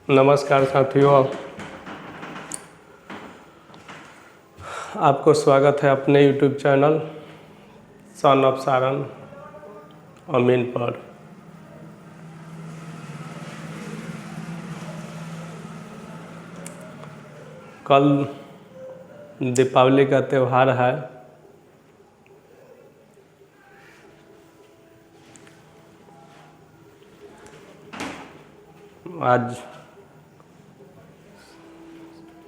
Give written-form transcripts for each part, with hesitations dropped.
नमस्कार साथियों, आपको स्वागत है अपने YouTube channel son of Saran Amin पर। कल दीपावली का त्यौहार है। आज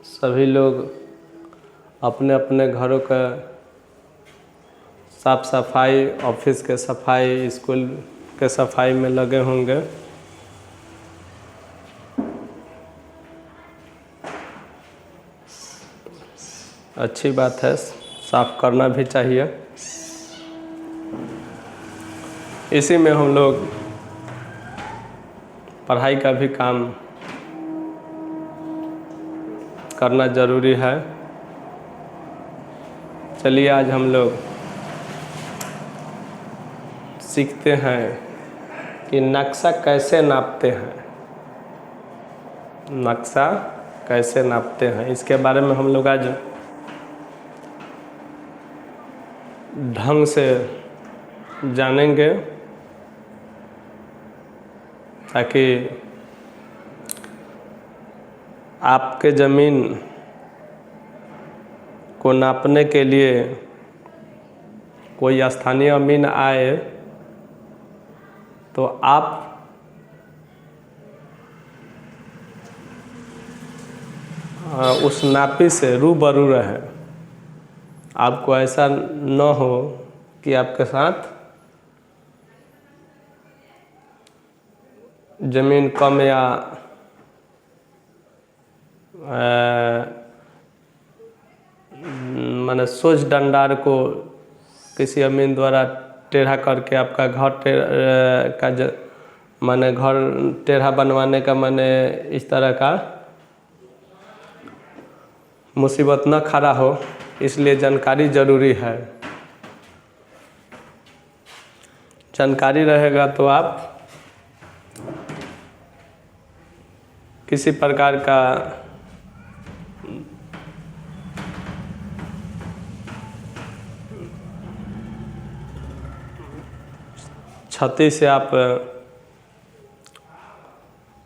सभी लोग अपने अपने घरों का साफ सफाई, ऑफिस के सफाई, स्कूल के सफाई में लगे होंगे। अच्छी बात है, साफ करना भी चाहिए। इसी में हम लोग पढ़ाई का भी काम करना ज़रूरी है। चलिए आज हम लोग सीखते हैं कि नक्शा कैसे नापते हैं। नक्शा कैसे नापते हैं, इसके बारे में हम लोग आज ढंग से जानेंगे, ताकि आपके ज़मीन को नापने के लिए कोई स्थानीय अमीन आए तो आप उस नापी से रूबरू रहें। आपको ऐसा न हो कि आपके साथ ज़मीन कम या माने सोच डंडार को किसी अमीन द्वारा टेढ़ा करके आपका घर माने घर टेढ़ा बनवाने का माने इस तरह का मुसीबत न खड़ा हो, इसलिए जानकारी ज़रूरी है। जानकारी रहेगा तो आप किसी प्रकार का क्षति से आप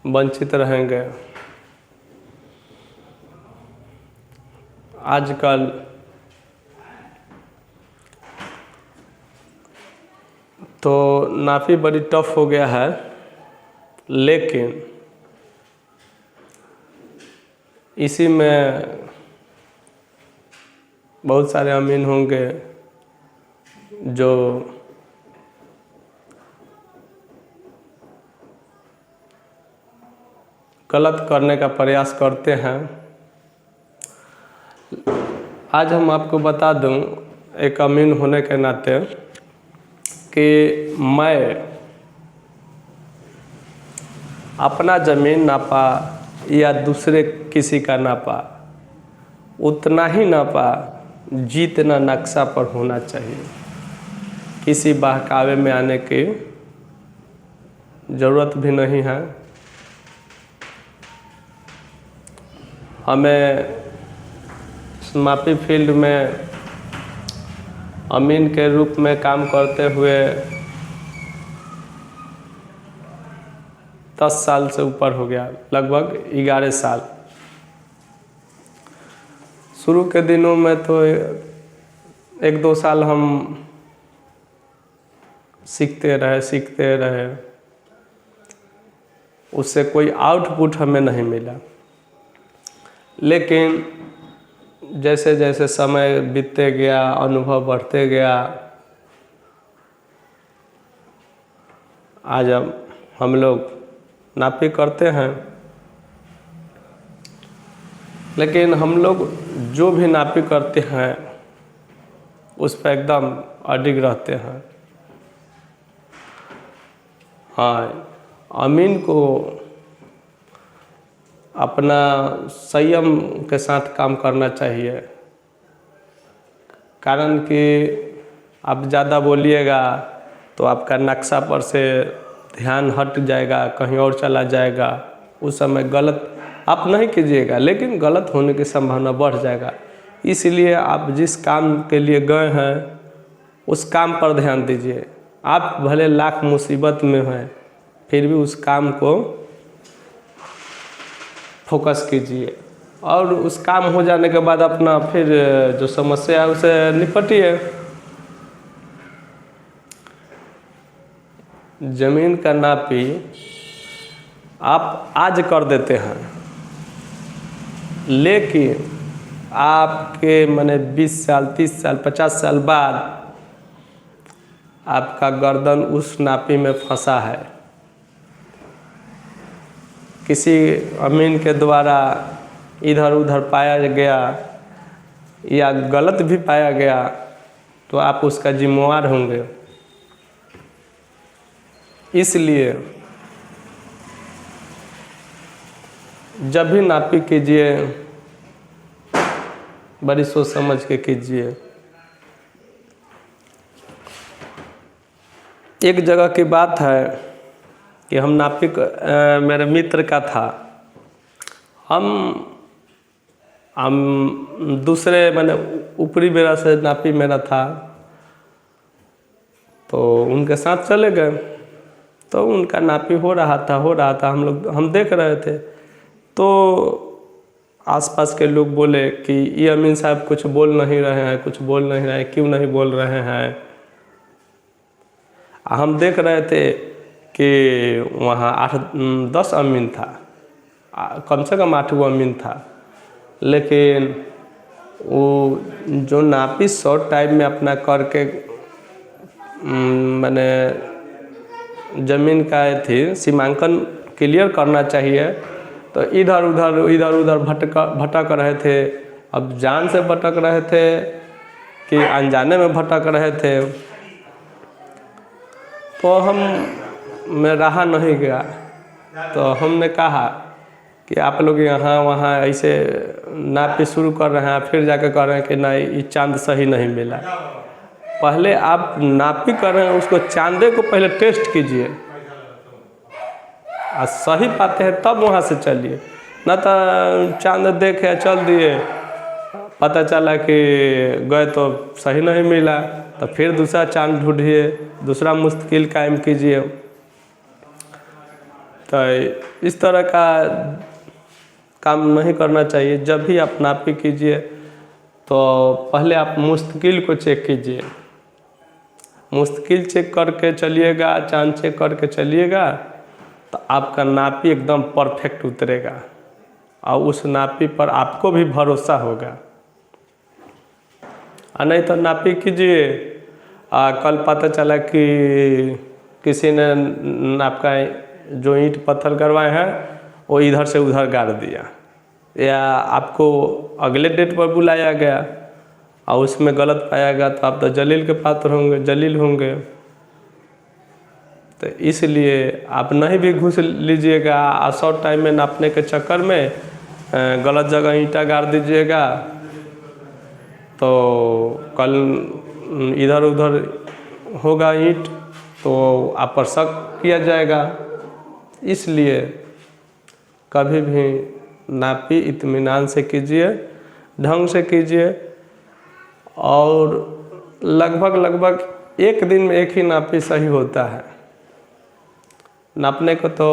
वंचित रहेंगे। आजकल तो नापी बड़ी टफ हो गया है, लेकिन इसी में बहुत सारे अमीन होंगे जो गलत करने का प्रयास करते हैं। आज हम आपको बता दूं, एक अमीन होने के नाते, कि मैं अपना ज़मीन नापा या दूसरे किसी का नापा, उतना ही नापा जितना नक्शा पर होना चाहिए। किसी बहकावे में आने की ज़रूरत भी नहीं है। हमें मापी फील्ड में अमीन के रूप में काम करते हुए 10 साल से ऊपर हो गया, लगभग 11 साल। शुरू के दिनों में तो 1-2 साल हम सीखते रहे, उससे कोई आउटपुट हमें नहीं मिला। लेकिन जैसे जैसे समय बीतते गया, अनुभव बढ़ते गया, आज हम लोग नापी करते हैं। लेकिन हम लोग जो भी नापी करते हैं उस पर एकदम अडिग रहते हैं। हाँ, अमीन को अपना संयम के साथ काम करना चाहिए, कारण कि आप ज़्यादा बोलिएगा तो आपका नक्शा पर से ध्यान हट जाएगा, कहीं और चला जाएगा। उस समय गलत आप नहीं कीजिएगा, लेकिन गलत होने की संभावना बढ़ जाएगा। इसलिए आप जिस काम के लिए गए हैं उस काम पर ध्यान दीजिए। आप भले लाख मुसीबत में हैं फिर भी उस काम को फोकस कीजिए, और उस काम हो जाने के बाद अपना फिर जो समस्या है उसे निपटिए। जमीन का नापी आप आज कर देते हैं, लेकिन आपके माने 20 साल 30 साल 50 साल बाद आपका गर्दन उस नापी में फंसा है, किसी अमीन के द्वारा इधर उधर पाया गया या गलत भी पाया गया, तो आप उसका जिम्मेवार होंगे। इसलिए जब भी नापी कीजिए बड़ी सोच समझ के कीजिए। एक जगह की बात है कि हम नापी मेरे मित्र का था, हम दूसरे माने ऊपरी बेरा से नापी मेरा था, तो उनके साथ चले गए। तो उनका नापी हो रहा था, हम देख रहे थे। तो आसपास के लोग बोले कि ये अमीन साहब कुछ बोल नहीं रहे हैं, क्यों नहीं बोल रहे हैं। हम देख रहे थे कि वहाँ 8-10 अमीन था, कम से कम 8 अमीन था, लेकिन वो जो नापी शॉर्ट टाइम में अपना करके मैंने ज़मीन का थी सीमांकन क्लियर करना चाहिए, तो इधर उधर भटक रहे थे। अब जान से भटक रहे थे कि अनजाने में भटक रहे थे। तो मैं रहा नहीं गया, तो हमने कहा कि आप लोग यहाँ वहाँ ऐसे नापी शुरू कर रहे हैं, फिर जाकर कह रहे हैं कि नहीं ये चांद सही नहीं मिला। पहले आप नापी कर रहे हैं उसको चांदे को पहले टेस्ट कीजिए, और सही पाते हैं तब वहाँ से चलिए। न तो चांद देखे चल दिए, पता चला कि गए तो सही नहीं मिला, तो फिर दूसरा चांद ढूंढिए, दूसरा मुश्किल कायम कीजिए। तो इस तरह का काम नहीं करना चाहिए। जब भी आप नापी कीजिए तो पहले आप मुश्किल को चेक कीजिए, मुश्किल चेक करके चलिएगा, चांद चेक करके चलिएगा, तो आपका नापी एकदम परफेक्ट उतरेगा और उस नापी पर आपको भी भरोसा होगा। और नहीं तो नापी कीजिए, कल पता चला कि किसी ने आपका जो ईंट पत्थर करवाए हैं वो इधर से उधर गाड़ दिया, या आपको अगले डेट पर बुलाया गया और उसमें गलत पाया गया, तो आप तो जलील के पात्र होंगे, जलील होंगे। तो इसलिए आप नहीं भी घुस लीजिएगा और शॉर्ट टाइम में नापने के चक्कर में गलत जगह ईंटा गाड़ दीजिएगा, तो कल इधर उधर होगा ईंट, तो आप पर शक किया जाएगा। इसलिए कभी भी नापी इत्मीनान से कीजिए, ढंग से कीजिए, और लगभग एक दिन में एक ही नापी सही होता है। नापने को तो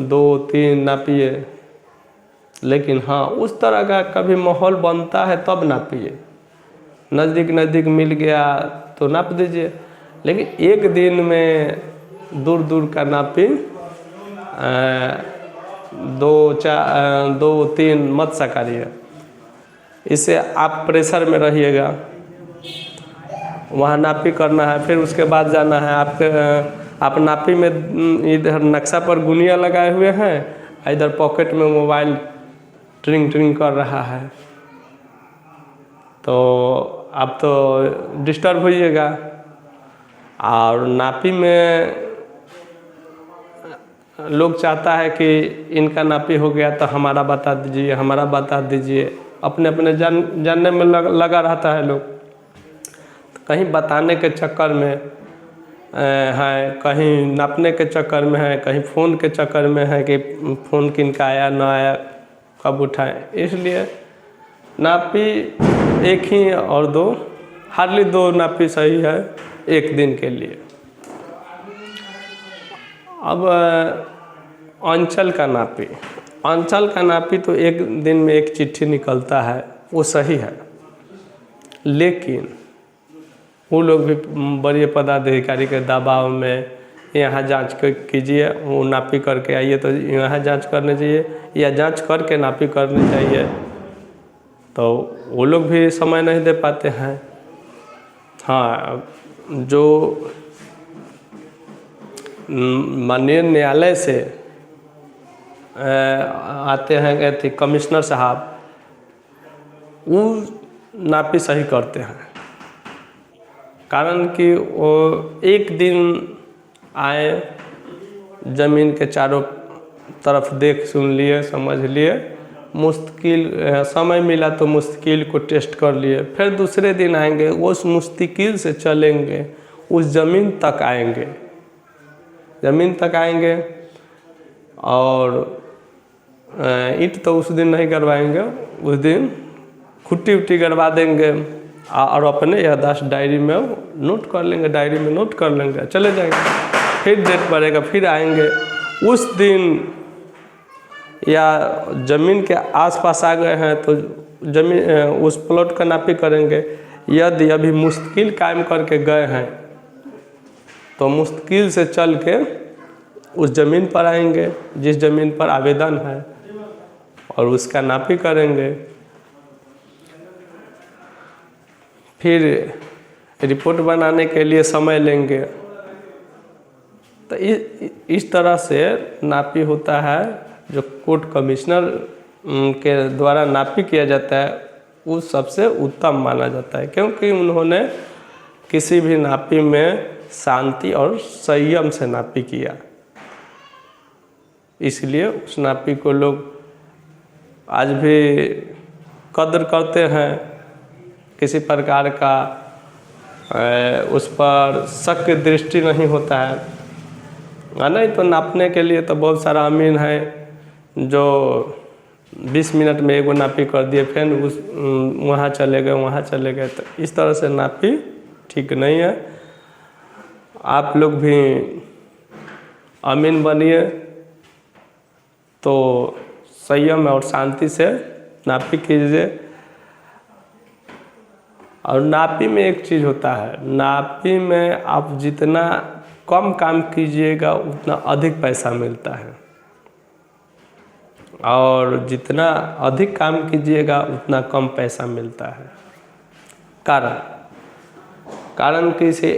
2-3 नापिए, लेकिन हाँ उस तरह का कभी माहौल बनता है तब नापिए। नज़दीक मिल गया तो नाप दीजिए, लेकिन एक दिन में दूर का नापी 2-3 मत सकारिए। इससे आप प्रेशर में रहिएगा। वहाँ नापी करना है, फिर उसके बाद जाना है। आप नापी में इधर नक्शा पर गुनिया लगाए हुए हैं, इधर पॉकेट में मोबाइल ट्रिंग कर रहा है, तो आप तो डिस्टर्ब होइएगा। और नापी में लोग चाहता है कि इनका नापी हो गया तो हमारा बता दीजिए, अपने जानने में लगा रहता है लोग। तो कहीं बताने के चक्कर में हैं, कहीं नापने के चक्कर में है, कहीं फ़ोन के चक्कर में है कि फ़ोन किनका आया ना आया, कब उठाएं। इसलिए नापी एक ही और दो, हार्डली 2 नापी सही है एक दिन के लिए। अब अंचल का नापी, अंचल का नापी तो एक दिन में एक चिट्ठी निकलता है, वो सही है, लेकिन वो लोग भी बड़े पदाधिकारी के दबाव में यहाँ जांच कीजिए, वो नापी करके आइए, तो यहाँ जांच करने चाहिए या जांच करके नापी करनी चाहिए, तो वो लोग भी समय नहीं दे पाते हैं। हाँ, जो माननीय न्यायालय से आते हैं कहते कमिश्नर साहब, वो नापी सही करते हैं, कारण कि वो एक दिन आए, ज़मीन के चारों तरफ देख सुन लिए, समझ लिए, मुश्किल समय मिला तो मुश्किल को टेस्ट कर लिए, फिर दूसरे दिन आएंगे, उस मुश्किल से चलेंगे, उस ज़मीन तक आएंगे, ज़मीन तक आएंगे, और ईंट तो उस दिन नहीं करवाएंगे, उस दिन खुट्टी उट्टी करवा देंगे और अपने याददाश्त डायरी में नोट कर लेंगे, डायरी में नोट कर लेंगे, चले जाएंगे। फिर डेट पड़ेगा, फिर आएंगे उस दिन, या ज़मीन के आसपास आ गए हैं तो ज़मीन उस प्लॉट का नापी करेंगे। यदि अभी मुश्किल कायम करके गए हैं तो मुश्किल से चल के उस ज़मीन पर आएंगे जिस ज़मीन पर आवेदन है, और उसका नापी करेंगे। फिर रिपोर्ट बनाने के लिए समय लेंगे। तो इस तरह से नापी होता है। जो कोर्ट कमिश्नर के द्वारा नापी किया जाता है वो सबसे उत्तम माना जाता है, क्योंकि उन्होंने किसी भी नापी में शांति और संयम से नापी किया, इसलिए उस नापी को लोग आज भी कद्र करते हैं। किसी प्रकार का उस पर शक की दृष्टि नहीं होता है। नहीं तो नापने के लिए तो बहुत सारा अमीन है जो 20 मिनट में एगो नापी कर दिए, फिर उस वहाँ चले गए, तो इस तरह से नापी ठीक नहीं है। आप लोग भी अमीन बनिए तो संयम और शांति से नापी कीजिए। और नापी में एक चीज़ होता है, नापी में आप जितना कम काम कीजिएगा उतना अधिक पैसा मिलता है, और जितना अधिक काम कीजिएगा उतना कम पैसा मिलता है। कारण कि से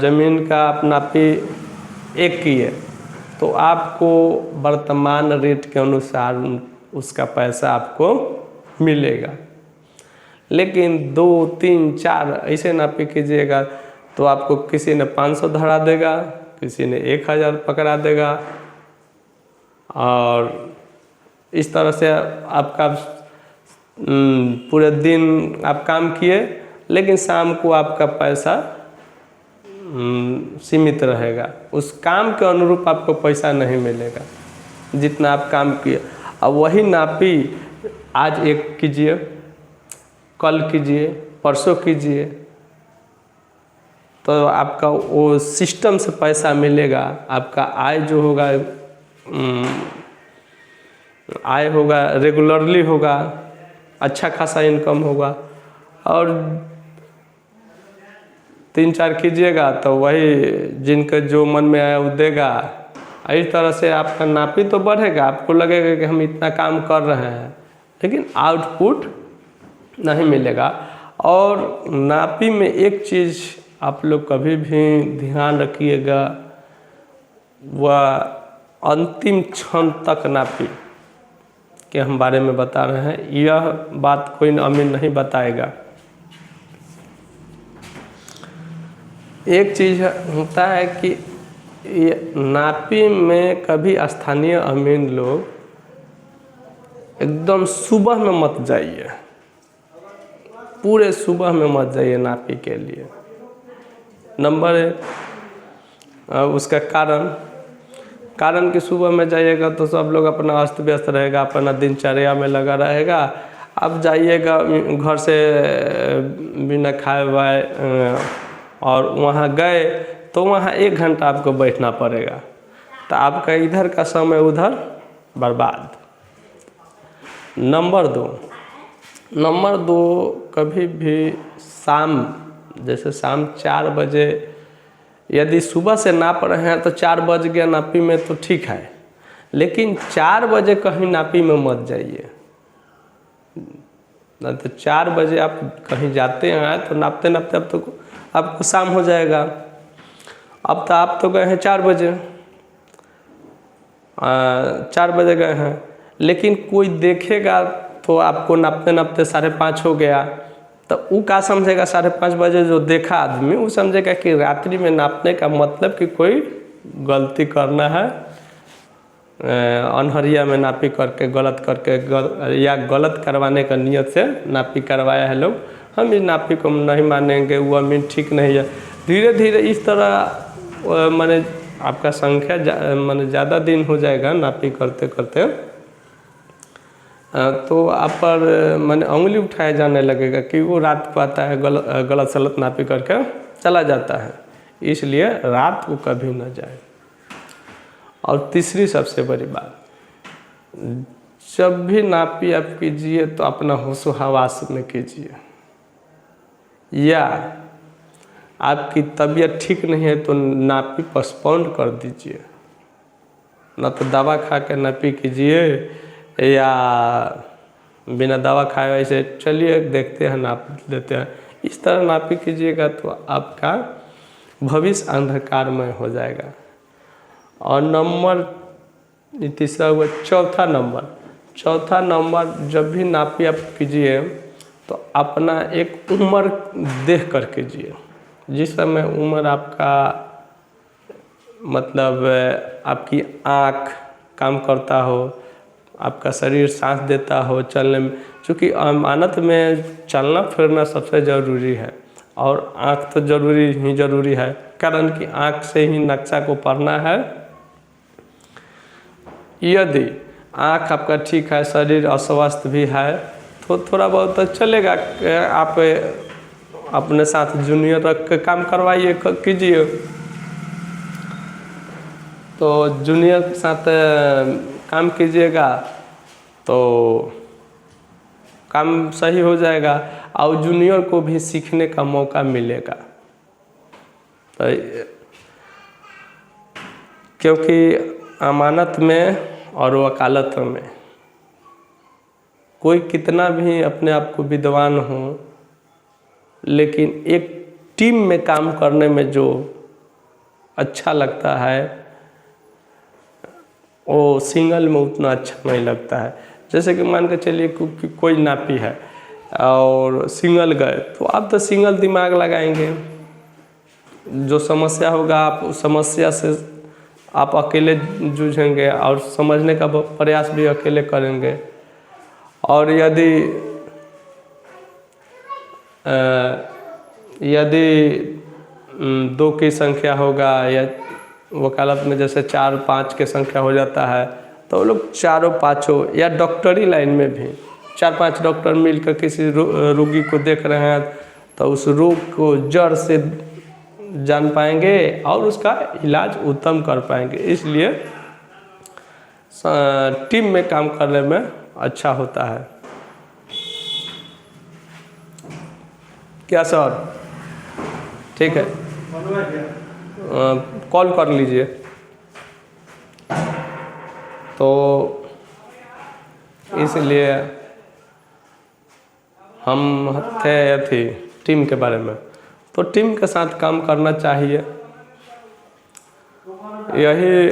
ज़मीन का आप नापी एक किए तो आपको वर्तमान रेट के अनुसार उसका पैसा आपको मिलेगा, लेकिन 2, 3, 4 ऐसे नापी कीजिएगा तो आपको किसी ने 500 धरा देगा, किसी ने 1000 पकड़ा देगा, और इस तरह से आपका पूरे दिन आप काम किए, लेकिन शाम को आपका पैसा सीमित रहेगा। उस काम के अनुरूप आपको पैसा नहीं मिलेगा जितना आप काम किए। अब वही नापी आज एक कीजिए, कल कीजिए, परसों कीजिए, तो आपका वो सिस्टम से पैसा मिलेगा। आपका आय जो होगा आय होगा, रेगुलरली होगा, अच्छा खासा इनकम होगा। और 3-4 कीजिएगा तो वही जिनके जो मन में आया वो देगा। इस तरह से आपका नापी तो बढ़ेगा, आपको लगेगा कि हम इतना काम कर रहे हैं, लेकिन आउटपुट नहीं मिलेगा। और नापी में एक चीज़ आप लोग कभी भी ध्यान रखिएगा, वह अंतिम क्षण तक नापी के हम बारे में बता रहे हैं। यह बात कोई अमीन नहीं बताएगा। एक चीज़ होता है कि नापी में कभी स्थानीय अमीन लोग एकदम सुबह में मत जाइए, पूरे सुबह में मत जाइए नापी के लिए। नंबर 1, उसका कारण कि सुबह में जाइएगा तो सब लोग अपना अस्त व्यस्त रहेगा, अपना दिनचर्या में लगा रहेगा। अब जाइएगा घर से बिना खाए हुए और वहाँ गए तो वहाँ 1 घंटा आपको बैठना पड़ेगा, तो आपका इधर का समय उधर बर्बाद। नंबर 2 कभी भी शाम, जैसे शाम 4 बजे, यदि सुबह से नाप रहे हैं तो 4 बज गया नापी में तो ठीक है, लेकिन 4 बजे कहीं नापी में मत जाइए। नहीं तो 4 बजे आप कहीं जाते हैं तो नापते नापते अब तो आपको शाम हो जाएगा। अब तो आप तो गए हैं 4 बजे, 4 बजे गए हैं, लेकिन कोई देखेगा तो आपको नापते नापते 5:30 हो गया, तो वो क्या समझेगा? 5:30 बजे जो देखा आदमी वो समझेगा कि रात्रि में नापने का मतलब कि कोई गलती करना है, अनहरिया में नापी करके गलत करके या गलत करवाने का नियत से नापी करवाया है लोग। हम इस नापी को नहीं मानेंगे, वो अमीन ठीक नहीं है। धीरे धीरे इस तरह माने आपका संख्या माने ज़्यादा दिन हो जाएगा नापी करते करते, तो आप पर माने उंगली उठाया जाने लगेगा कि वो रात को आता है गलत सलत नापी करके चला जाता है। इसलिए रात को कभी न जाए। और तीसरी सबसे बड़ी बात, जब भी नापी आप कीजिए तो अपना होशो हवास में कीजिए, या आपकी तबीयत ठीक नहीं है तो नापी पोस्टपोन कर दीजिए, न तो दवा खा के नापी कीजिए या बिना दवा खाए ऐसे चलिए देखते हैं नाप लेते हैं, इस तरह नापी कीजिएगा तो आपका भविष्य अंधकारमय हो जाएगा। और तीसरा हुआ चौथा नंबर, जब भी नापी आप कीजिए तो अपना एक उम्र देख कर कीजिए। जिस समय उम्र आपका मतलब आपकी आँख काम करता हो, आपका शरीर सांस देता हो चलने में, चूँकि अमानत में चलना फिरना सबसे ज़रूरी है और आँख तो ज़रूरी है, कारण कि आँख से ही नक्शा को पढ़ना है। यदि आँख आपका ठीक है, शरीर अस्वस्थ भी है तो थोड़ा बहुत तो चलेगा, आप अपने साथ जूनियर रख के काम करवाइए कीजिए, तो जूनियर के साथ काम कीजिएगा तो काम सही हो जाएगा और जूनियर को भी सीखने का मौका मिलेगा। तो क्योंकि अमानत में और वकालत में कोई कितना भी अपने आप को विद्वान हो, लेकिन एक टीम में काम करने में जो अच्छा लगता है वो सिंगल में उतना अच्छा नहीं लगता है। जैसे कि मान के चलिए कोई नापी है और सिंगल गए तो आप तो सिंगल दिमाग लगाएंगे, जो समस्या होगा आप उस समस्या से आप अकेले जूझेंगे और समझने का प्रयास भी अकेले करेंगे। और यदि 2 की संख्या होगा या वकालत में जैसे 4-5 की संख्या हो जाता है तो वो लोग 4-5 या डॉक्टरी लाइन में भी 4-5 डॉक्टर मिलकर किसी रोगी को देख रहे हैं तो उस रोग को जड़ से जान पाएंगे और उसका इलाज उत्तम कर पाएंगे। इसलिए टीम में काम करने में अच्छा होता है। क्या सर? ठीक है, कॉल कर लीजिए। तो इसलिए हम थे टीम के बारे में, तो टीम के साथ काम करना चाहिए। यही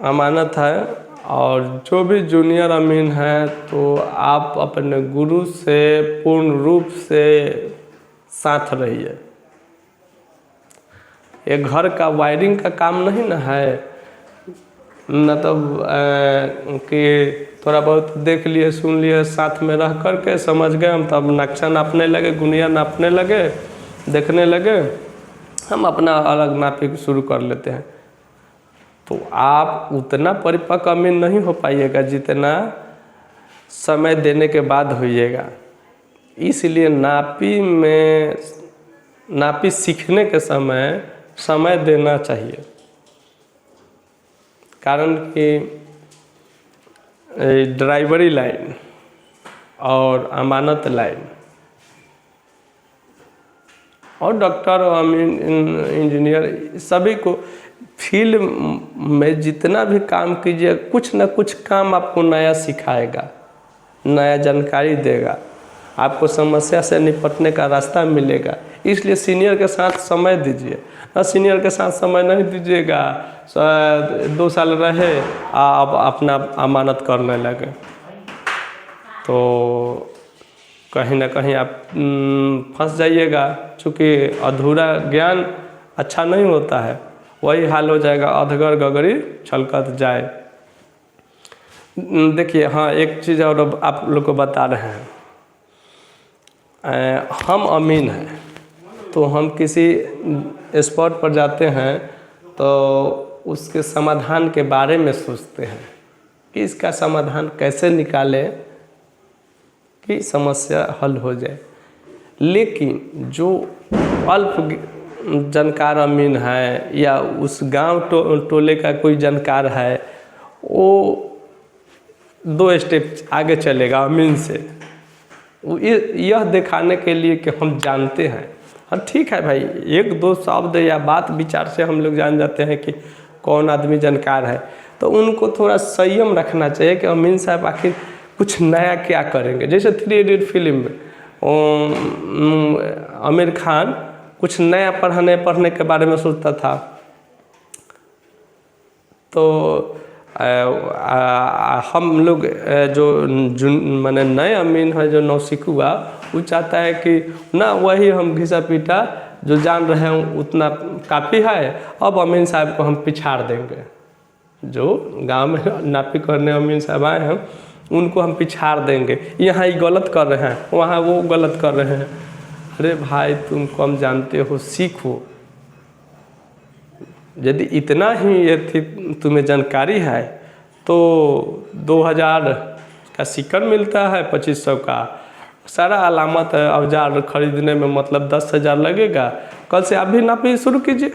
अमानत है। और जो भी जूनियर अमीन है तो आप अपने गुरु से पूर्ण रूप से साथ रहिए। ये घर का वायरिंग का काम नहीं ना है, न तो कि थोड़ा बहुत देख लिए सुन लिए साथ में रह कर के समझ गए हम, तब नक्शा नापने लगे, गुनिया नापने लगे, देखने लगे हम अपना अलग नापी शुरू कर लेते हैं। तो आप उतना परिपक्व अमीन नहीं हो पाइएगा जितना समय देने के बाद होइएगा। इसलिए नापी सीखने के समय देना चाहिए। कारण कि ड्राइवरी लाइन और अमानत लाइन और डॉक्टर और इंजीनियर सभी को फील्ड में जितना भी काम कीजिए, कुछ न कुछ काम आपको नया सिखाएगा, नया जानकारी देगा, आपको समस्या से निपटने का रास्ता मिलेगा। इसलिए सीनियर के साथ समय दीजिए। सीनियर के साथ समय नहीं दीजिएगा, 2 साल रहे आप अपना अमानत करने लगे, तो कहीं ना कहीं आप फंस जाइएगा। चूँकि अधूरा ज्ञान अच्छा नहीं होता है, वही हाल हो जाएगा, अधगर गगरी छलकत जाए। देखिए, हाँ, एक चीज़ और आप लोग को बता रहे हैं, हम अमीन हैं तो हम किसी स्पॉट पर जाते हैं तो उसके समाधान के बारे में सोचते हैं कि इसका समाधान कैसे निकालें कि समस्या हल हो जाए। लेकिन जो अल्प जानकार अमीन है या उस गांव टोले का कोई जानकार है, वो 2 स्टेप आगे चलेगा अमीन से, यह दिखाने के लिए कि हम जानते हैं। हाँ, ठीक है भाई, 1-2 शब्द या बात विचार से हम लोग जान जाते हैं कि कौन आदमी जानकार है। तो उनको थोड़ा संयम रखना चाहिए कि अमीन साहब आखिर कुछ नया क्या करेंगे। जैसे 3 इडियट फिल्म में आमिर खान कुछ नया पढ़ने के बारे में सोचता था, तो हम लोग जो माने नए अमीन है, जो नौसिखुआ, वो चाहता है कि ना वही हम घिसा पीटा जो जान रहे हैं उतना काफ़ी है, अब अमीन साहब को हम पिछाड़ देंगे। जो गांव में नापी करने अमीन साहब आए हैं उनको हम पिछाड़ देंगे, यहाँ ये गलत कर रहे हैं, वहाँ वो गलत कर रहे हैं। अरे भाई, तुम कम जानते हो, सीखो। यदि इतना ही यदि तुम्हें जानकारी है तो 2000 का सिक्कर मिलता है, 2500 का सारा अलामत है। औजार खरीदने में मतलब 10,000 लगेगा। कल से आप भी नापी शुरू कीजिए,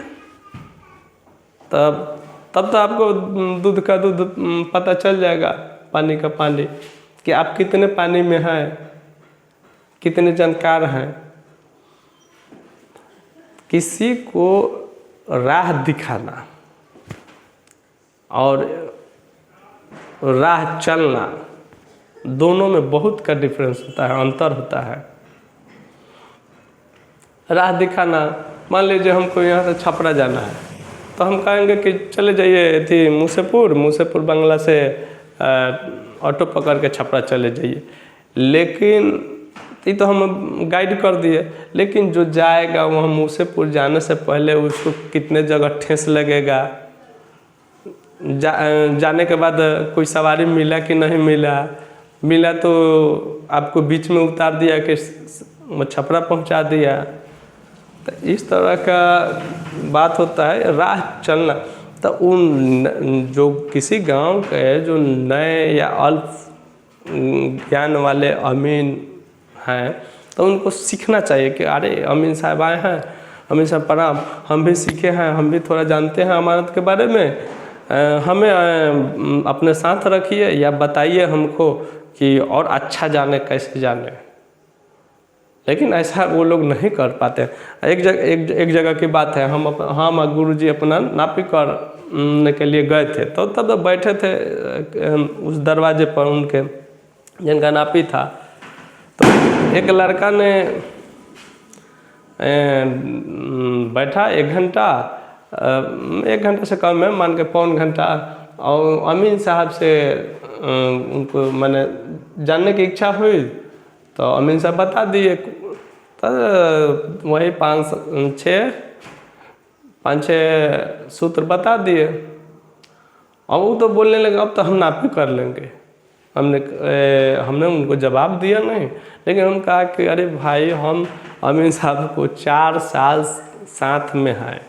तब तो आपको दूध का दूध पता चल जाएगा, पानी का पानी, कि आप कितने पानी में हैं, कितने जानकार हैं। किसी को राह दिखाना और राह चलना, दोनों में बहुत का डिफरेंस होता है, अंतर होता है। राह दिखाना, मान लीजिए हमको यहाँ से छपरा जाना है, तो हम कहेंगे कि चले जाइए थी मूसेपुर बंगला से ऑटो पकड़ के छपरा चले जाइए। लेकिन ये तो हम गाइड कर दिए, लेकिन जो जाएगा वहाँ मूसेपुर जाने से पहले उसको कितने जगह ठेस लगेगा, जाने के बाद कोई सवारी मिला कि नहीं मिला तो आपको बीच में उतार दिया कि छपरा पहुंचा दिया। तो इस तरह का बात होता है, राह चलना। तो उन जो किसी गांव के जो नए या अल्प ज्ञान वाले अमीन हैं, तो उनको सीखना चाहिए कि अरे अमीन साहब आए हैं, अमीन साहब प्रणाम, हम भी सीखे हैं, हम भी थोड़ा जानते हैं अमानत के बारे में, हमें अपने साथ रखिए या बताइए हमको कि और अच्छा जाने, कैसे जाने। लेकिन ऐसा वो लोग नहीं कर पाते। एक जगह की बात है, हम गुरुजी अपना नापी करने के लिए गए थे, तो तब बैठे थे उस दरवाजे पर, उनके जिनका नापी था। तो एक लड़का ने बैठा 1 घंटा से कम है, मान के 1.25 घंटा, और अमीन साहब से उनको मैंने जानने की इच्छा हुई, तो अमीन साहब बता दिए। तो वही 5-6 सूत्र बता दिए। और वो तो बोलने लगे अब तो हम नापी कर लेंगे। हमने उनको जवाब दिया नहीं, लेकिन हम कहा कि अरे भाई, हम अमीन साहब को 4 साल साथ में है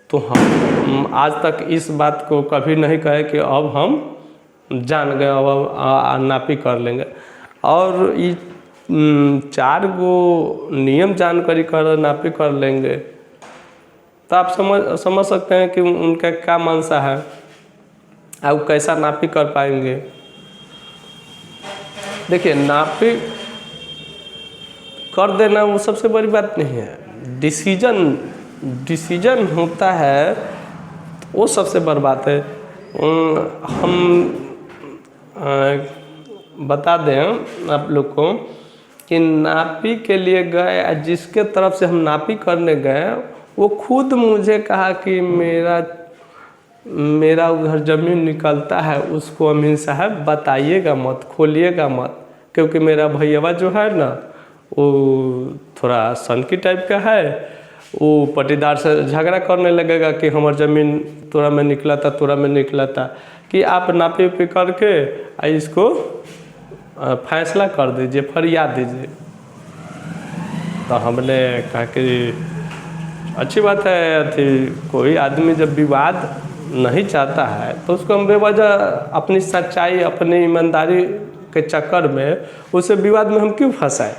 तो हम आज तक इस बात को कभी नहीं कहे कि अब हम जान गए, अब नापी कर लेंगे। और ये 4 गो नियम जानकारी कर नापी कर लेंगे तो आप समझ सकते हैं कि उनका क्या मंशा है, अब कैसा नापी कर पाएंगे। देखिए, नापी कर देना वो सबसे बड़ी बात नहीं है, डिसीजन होता है वो सबसे बड़ी बात है। हम बता दें आप लोग को कि नापी के लिए गए, जिसके तरफ से हम नापी करने गए वो खुद मुझे कहा कि मेरा उधर ज़मीन निकलता है, उसको अमीन साहब बताइएगा मत, खोलिएगा मत, क्योंकि मेरा भैया जो है ना वो थोड़ा सनकी टाइप का है, वो पट्टीदार से झगड़ा करने लगेगा कि हमार ज़मीन तोरा में निकला था, तोरा में निकला था, कि आप नापी उपी करके इसको फैसला कर दीजिए, फरियाद दीजिए। तो हमने कहा कि अच्छी बात है, कोई आदमी जब विवाद नहीं चाहता है तो उसको हम बेवजह अपनी सच्चाई, अपनी ईमानदारी के चक्कर में उसे विवाद में हम क्यों फंसाए।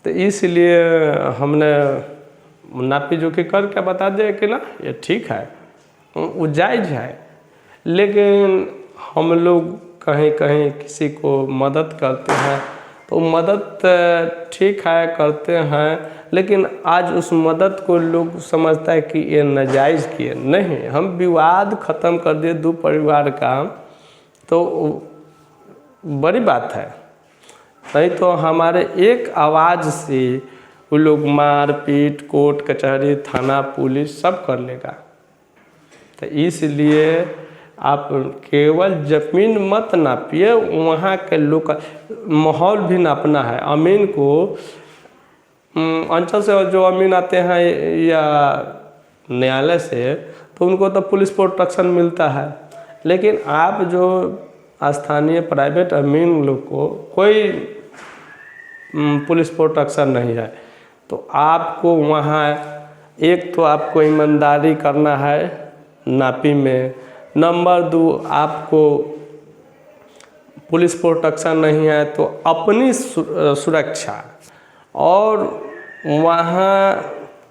तो इसलिए हमने नापी जोखी करके बता दिया कि ना ये ठीक है, वो जायज़ है। लेकिन हम लोग कहीं कहीं किसी को मदद करते हैं तो मदद ठीक है करते हैं, लेकिन आज उस मदद को लोग समझता है कि ये नाजायज़ किए। नहीं, हम विवाद ख़त्म कर दिए 2 परिवार का तो बड़ी बात है। नहीं तो हमारे एक आवाज़ से वो लोग मार पीट, कोर्ट कचहरी, थाना, पुलिस सब कर लेगा। तो इसलिए आप केवल ज़मीन मत नापिए, वहाँ के लोग माहौल भी नापना है। अमीन को अंचल से जो अमीन आते हैं या न्यायालय से तो उनको तो पुलिस प्रोटेक्शन मिलता है, लेकिन आप जो स्थानीय प्राइवेट अमीन लोग को कोई पुलिस प्रोटेक्शन नहीं है। तो आपको वहाँ एक तो आपको ईमानदारी करना है नापी में, नंबर 2 आपको पुलिस प्रोटेक्शन नहीं है तो अपनी सुरक्षा और वहाँ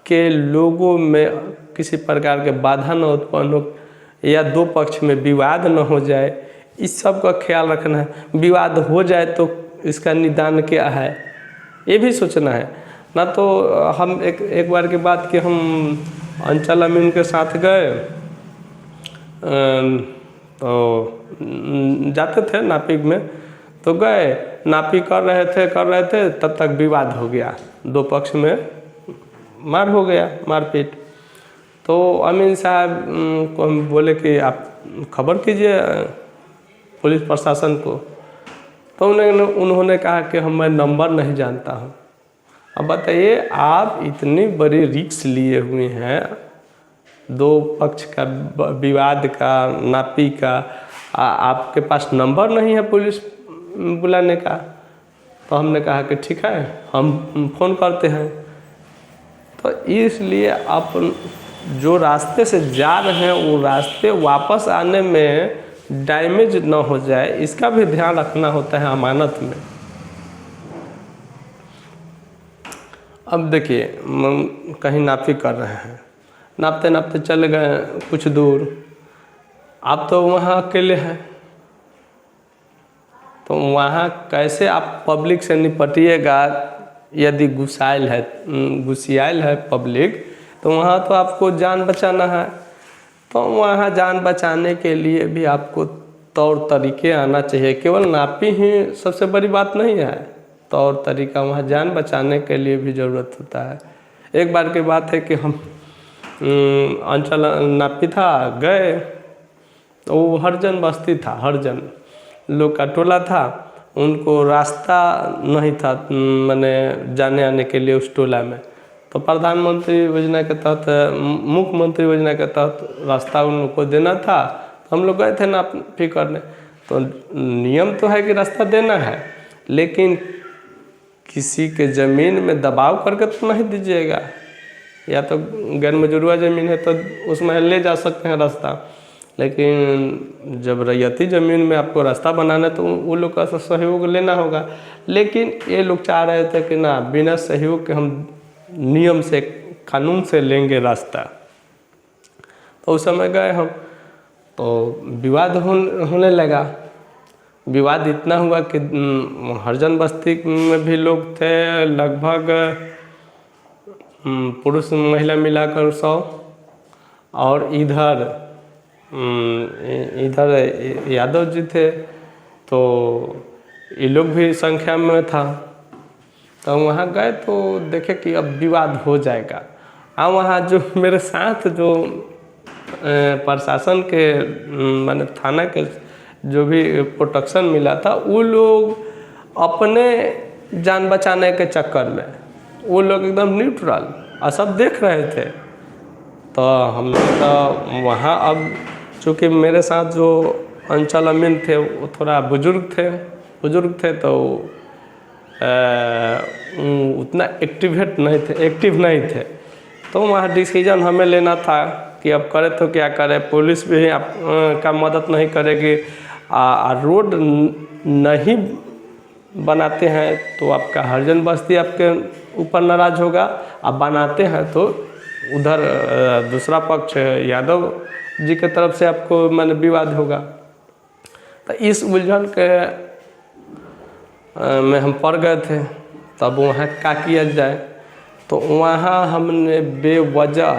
के लोगों में किसी प्रकार के बाधा न उत्पन्न हो या 2 पक्ष में विवाद न हो जाए, इस सब का ख्याल रखना है। विवाद हो जाए तो इसका निदान क्या है ये भी सोचना है ना। तो हम एक बार की बात कि हम अंचल अमीन के साथ गए तो जाते थे नापी में, तो गए नापी कर रहे थे तब तक विवाद हो गया, 2 पक्ष में मार हो गया, मारपीट। तो अमीन साहब को हम बोले कि आप खबर कीजिए पुलिस प्रशासन को। तो उन्होंने कहा कि मैं नंबर नहीं जानता हूँ। अब बताइए, आप इतनी बड़ी रिस्क लिए हुए हैं, 2 पक्ष का विवाद का, नापी का, आपके पास नंबर नहीं है पुलिस बुलाने का। तो हमने कहा कि ठीक है, हम फ़ोन करते हैं। तो इसलिए आप जो रास्ते से जा रहे हैं वो रास्ते वापस आने में डैमेज न हो जाए, इसका भी ध्यान रखना होता है अमानत में। अब देखिए, कहीं नापी कर रहे हैं, नापते नापते चले गए कुछ दूर, आप तो वहाँ अकेले हैं, तो वहाँ कैसे आप पब्लिक से निपटिएगा। यदि गुस्साइल है पब्लिक, तो वहाँ तो आपको जान बचाना है। तो वहाँ जान बचाने के लिए भी आपको तौर तरीके आना चाहिए, केवल नापी ही सबसे बड़ी बात नहीं है, तौर तरीका वहाँ जान बचाने के लिए भी ज़रूरत होता है। एक बार की बात है कि हम अंचल नापी था, गए तो वो हरिजन बस्ती था, हरिजन लोग का टोला था, उनको रास्ता नहीं था मैंने जाने आने के लिए उस टोला में। तो प्रधानमंत्री योजना के तहत, मुख्यमंत्री योजना के तहत रास्ता उनको देना था। तो हम लोग गए थे नापी करने। तो नियम तो है कि रास्ता देना है, लेकिन किसी के ज़मीन में दबाव करके तो नहीं दीजिएगा। या तो गैर मजरूआ ज़मीन है तो उसमें ले जा सकते हैं रास्ता, लेकिन जब रैयती ज़मीन में आपको रास्ता बनाना है तो वो लोग का सहयोग लेना होगा। लेकिन ये लोग चाह रहे थे कि ना, बिना सहयोग के हम नियम से, कानून से लेंगे रास्ता। तो उस समय गए हम, तो विवाद होने लगा। विवाद इतना हुआ कि हरिजन बस्ती में भी लोग थे, लगभग पुरुष महिला मिलाकर 100, और इधर यादव जी थे, तो ये लोग भी संख्या में था। तो वहाँ गए तो देखे कि अब विवाद हो जाएगा। और वहाँ जो मेरे साथ जो प्रशासन के माने थाना के जो भी प्रोटेक्शन मिला था, वो लोग अपने जान बचाने के चक्कर में वो लोग एकदम न्यूट्रल और सब देख रहे थे। तो हम तो वहाँ, अब चूँकि मेरे साथ जो अंचल अमीन थे वो थोड़ा बुजुर्ग थे तो उतना एक्टिव नहीं थे। तो वहाँ डिसीजन हमें लेना था कि अब करें तो क्या करें। पुलिस भी आप का मदद नहीं करेगी, रोड नहीं बनाते हैं तो आपका हरिजन बस्ती आपके ऊपर नाराज़ होगा, आप बनाते हैं तो उधर दूसरा पक्ष यादव जी के तरफ से आपको माने विवाद होगा। तो इस उलझन के में हम पड़ गए थे। तब वहाँ क्या किया जाए, तो वहाँ हमने बेवजह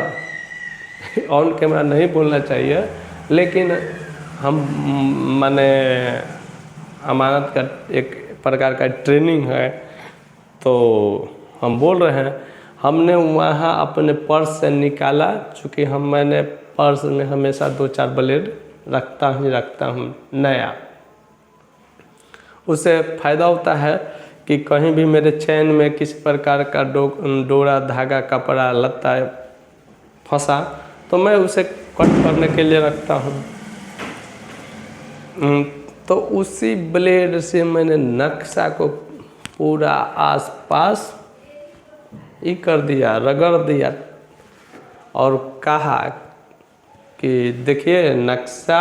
ऑन कैमरा नहीं बोलना चाहिए, लेकिन हम माने अमानत का एक प्रकार का ट्रेनिंग है तो हम बोल रहे हैं। हमने वहाँ अपने पर्स से निकाला, चूँकि मैंने पर्स में हमेशा 2-4 ब्लेड रखता हूँ नया। उससे फ़ायदा होता है कि कहीं भी मेरे चैन में किसी प्रकार का डोरा, धागा, कपड़ा, लत्ता फंसा तो मैं उसे कट करने के लिए रखता हूँ। तो उसी ब्लेड से मैंने नक्शा को पूरा आसपास ही कर दिया, रगड़ दिया और कहा कि देखिए नक्शा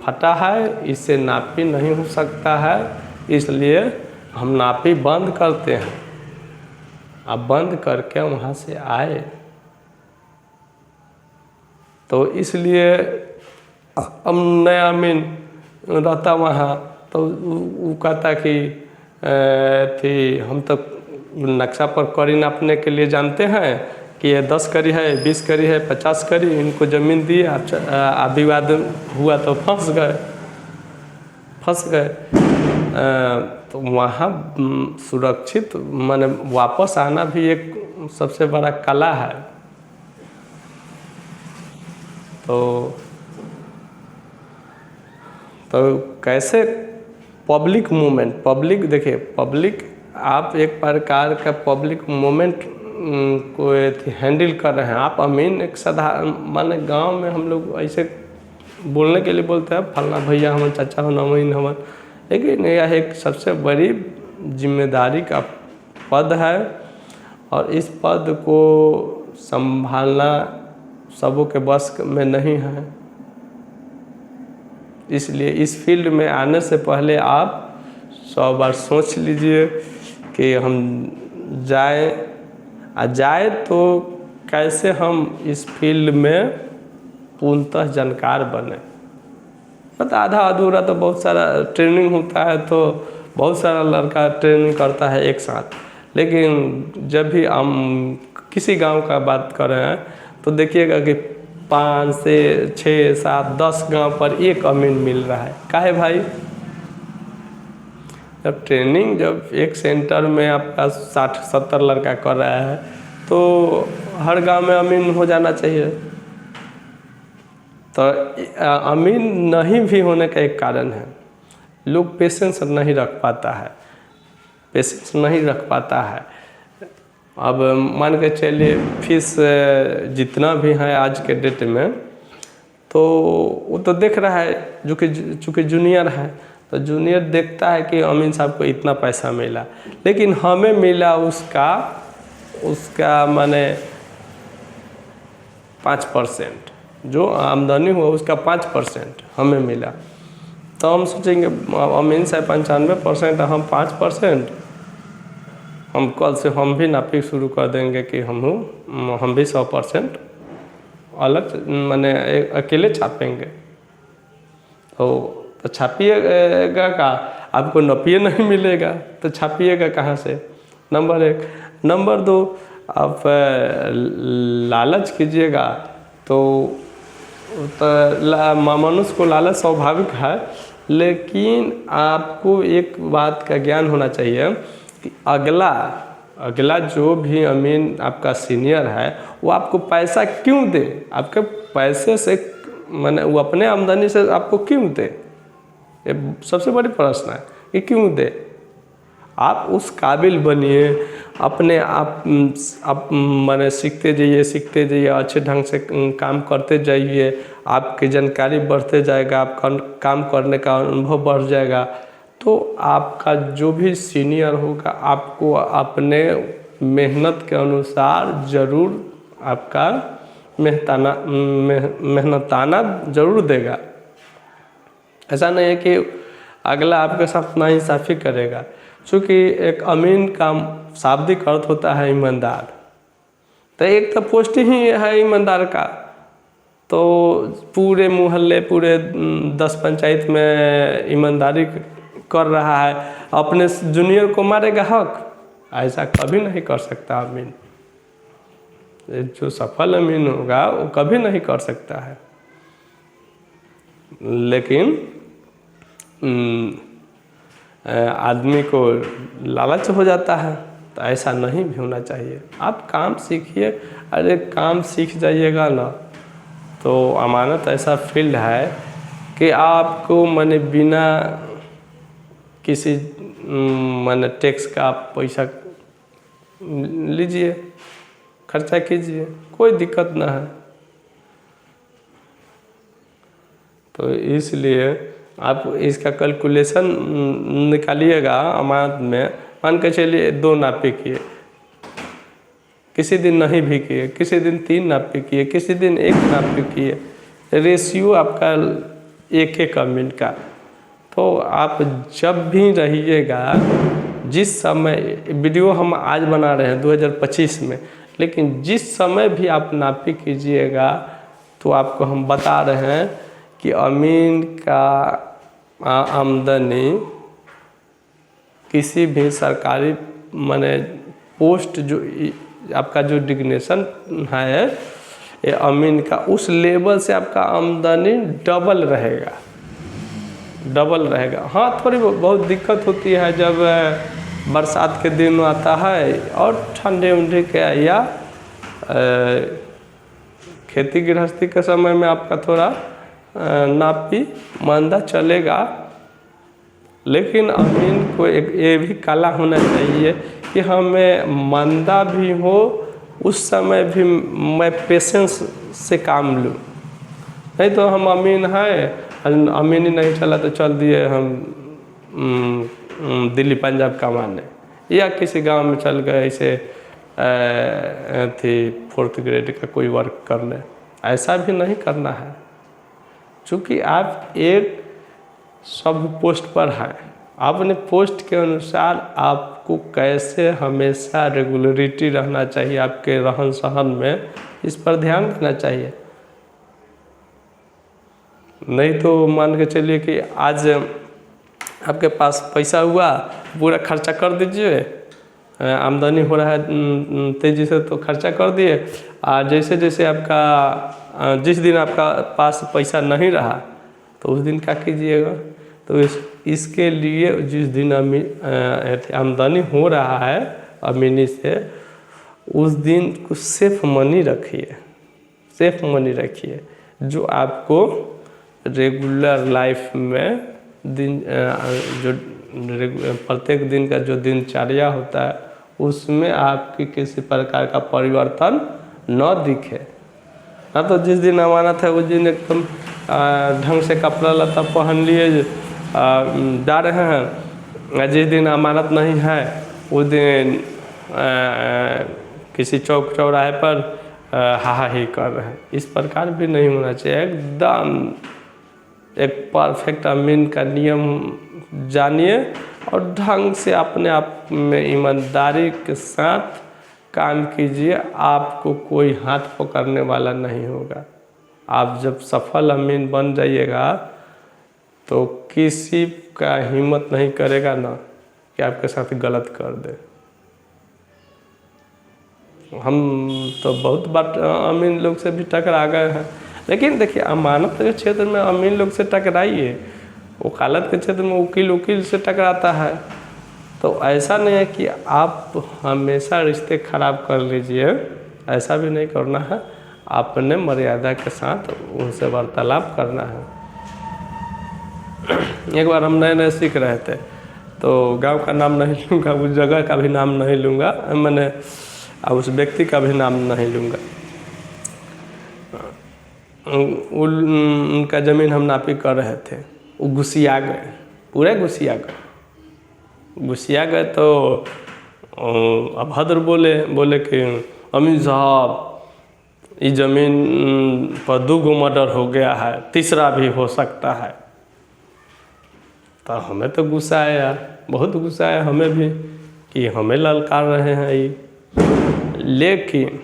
फटा है, इससे नापी नहीं हो सकता है, इसलिए हम नापी बंद करते हैं। अब बंद करके वहाँ से आए तो इसलिए अब नया अमीन रहता वहाँ तो वो कहता कि थी हम तो नक्शा पर कड़ी नापने के लिए जानते हैं कि ये 10 कड़ी है, 20 कड़ी है, 50 कड़ी, इनको ज़मीन दी, विवाद हुआ तो फंस गए। तो वहाँ सुरक्षित माने वापस आना भी एक सबसे बड़ा कला है। तो कैसे पब्लिक मूवमेंट, देखिए पब्लिक, आप एक प्रकार का पब्लिक मूवमेंट को हैंडल कर रहे हैं। आप अमीन एक साधारण माने गांव में हम लोग ऐसे बोलने के लिए बोलते हैं फलना भैया हमन, चाचा हो, अमीन हमन, लेकिन यह एक सबसे बड़ी जिम्मेदारी का पद है और इस पद को संभालना सबों के बस में नहीं है। इसलिए इस फील्ड में आने से पहले आप 100 बार सोच लीजिए कि हम जाए तो कैसे हम इस फील्ड में पूर्णतः जानकार बने। मतलब आधा अधूरा तो बहुत सारा ट्रेनिंग होता है, तो बहुत सारा लड़का ट्रेनिंग करता है एक साथ, लेकिन जब भी हम किसी गांव का बात कर रहे हैं तो देखिएगा कि 5 से 6, 7, 10 गांव पर एक अमीन मिल रहा है। काहे भाई? जब एक सेंटर में आपका 60-70 लड़का कर रहा है तो हर गांव में अमीन हो जाना चाहिए। तो अमीन नहीं भी होने का एक कारण है, लोग पेशेंस नहीं रख पाता है। अब मान के चलिए फीस जितना भी है आज के डेट में, तो वो तो देख रहा है जो कि चूँकि जूनियर है, तो जूनियर देखता है कि अमीन साहब को इतना पैसा मिला, लेकिन हमें मिला उसका माने 5%, जो आमदनी हुआ उसका 5% हमें मिला। तो हम सोचेंगे अमीन साहब 95%, हम 5%, हम कल से हम भी नापी शुरू कर देंगे कि हम भी 100% अलग माने अकेले छापेंगे। तो छापिएगा का, आपको नपिए नहीं मिलेगा तो छापिएगा कहाँ से, नंबर 1। नंबर 2, आप लालच कीजिएगा तो मनुष्य को लालच स्वाभाविक है, लेकिन आपको एक बात का ज्ञान होना चाहिए कि अगला जो भी अमीन आपका सीनियर है वो आपको पैसा क्यों दे, आपके पैसे से माने वो अपने आमदनी से आपको क्यों दे, ये सबसे बड़ी प्रश्न है कि क्यों दे। आप उस काबिल बनिए, अपने आप माने सीखते जाइए, अच्छे ढंग से काम करते जाइए, आपकी जानकारी बढ़ते जाएगा, आपका काम करने का अनुभव बढ़ जाएगा, तो आपका जो भी सीनियर होगा आपको अपने मेहनत के अनुसार ज़रूर आपका मेहनताना ज़रूर देगा। ऐसा नहीं है कि अगला आपके साथ नाइंसाफ़ी करेगा, चूँकि एक अमीन का शाब्दिक अर्थ होता है ईमानदार, तो एक तो पोस्ट ही है ईमानदार का, तो पूरे मोहल्ले पूरे 10 पंचायत में ईमानदारी कर रहा है, अपने जूनियर को मारेगा हक, ऐसा कभी नहीं कर सकता अमीन। जो सफल अमीन होगा वो कभी नहीं कर सकता है। लेकिन आदमी को लालच हो जाता है, तो ऐसा नहीं भी होना चाहिए। आप काम सीखिए, अरे काम सीख जाइएगा ना तो अमानत ऐसा फील्ड है कि आपको माने बिना किसी माने टैक्स का पैसा लीजिए, खर्चा कीजिए, कोई दिक्कत ना है। तो इसलिए आप इसका कैलकुलेशन निकालिएगा। अमानत में मान के चलिए 2 नापी किए, किसी दिन नहीं भी किए, किसी दिन 3 नापी किए, किसी दिन 1 नापी किए, रेशियो आपका 1 अमीन का। तो आप जब भी रहिएगा, जिस समय वीडियो हम आज बना रहे हैं 2025 में, लेकिन जिस समय भी आप नापी कीजिएगा तो आपको हम बता रहे हैं कि अमीन का आमदनी किसी भी सरकारी माने पोस्ट जो आपका जो डिग्नेशन है ये अमीन का, उस लेवल से आपका आमदनी डबल रहेगा। हाँ, थोड़ी बहुत दिक्कत होती है जब बरसात के दिन आता है और ठंडे उंडे के या खेती गृहस्थी के समय में आपका थोड़ा नापी मंदा चलेगा। लेकिन अमीन को एक ये भी कला होना चाहिए कि हमें मंदा भी हो उस समय भी मैं पेशेंस से काम लूँ। नहीं तो हम अमीन है, अमीन ही नहीं चला तो चल दिए हम दिल्ली पंजाब कमाने, या किसी गांव में चल गए ऐसे थी 4th ग्रेड का कोई वर्क करने। ऐसा भी नहीं करना है, क्योंकि आप एक सब पोस्ट पर हैं, अपने पोस्ट के अनुसार आपको कैसे हमेशा रेगुलरिटी रहना चाहिए आपके रहन सहन में, इस पर ध्यान देना चाहिए। नहीं तो मान के चलिए कि आज आपके पास पैसा हुआ, पूरा खर्चा कर दीजिए, आमदनी हो रहा है तेज़ी से तो खर्चा कर दिए, और जैसे जैसे आपका जिस दिन आपका पास पैसा नहीं रहा तो उस दिन क्या कीजिएगा, तो इसके लिए जिस दिन आमदनी हो रहा है अमीनी से, उस दिन कुछ सेफ मनी रखिए जो आपको रेगुलर लाइफ में दिन जो प्रत्येक दिन का जो दिनचर्या होता है उसमें आपकी किसी प्रकार का परिवर्तन न दिखे। ना तो जिस दिन अमानत है उस दिन एकदम ढंग से कपड़ा लत्ता पहन लिए, जा रहे हैं, जिस दिन अमानत नहीं है उस दिन किसी चौक चौराहे पर हा ही कर रहे हैं। इस प्रकार भी नहीं होना चाहिए। एकदम एक परफेक्ट अमीन का नियम जानिए और ढंग से अपने आप में ईमानदारी के साथ काम कीजिए। आपको कोई हाथ पकड़ने वाला नहीं होगा। आप जब सफल अमीन बन जाइएगा तो किसी का हिम्मत नहीं करेगा ना कि आपके साथ गलत कर दे। हम तो बहुत बार अमीन लोग से भी टकरा गए हैं, लेकिन देखिए अमानत के क्षेत्र में अमीन लोग से टकराइए, वकालत के क्षेत्र में वकील से टकराता है। तो ऐसा नहीं है कि आप हमेशा रिश्ते खराब कर लीजिए, ऐसा भी नहीं करना है। आपने मर्यादा के साथ उनसे वार्तालाप करना है। एक बार हम नए सीख रहे थे, तो गांव का नाम नहीं लूँगा, उस जगह का भी नाम नहीं लूँगा, मैंने उस व्यक्ति का भी नाम नहीं लूँगा। उनका ज़मीन हम नापी कर रहे थे, वो गुस्सिया गए, पूरे गुस्सिया गए। तो अभद्र बोले कि अमीन साहब ये ज़मीन पर 2 मर्डर हो गया है, तीसरा भी हो सकता है। तो हमें तो गुस्सा आया, बहुत गुस्सा आया हमें भी कि हमें ललकार रहे हैं ये। लेकिन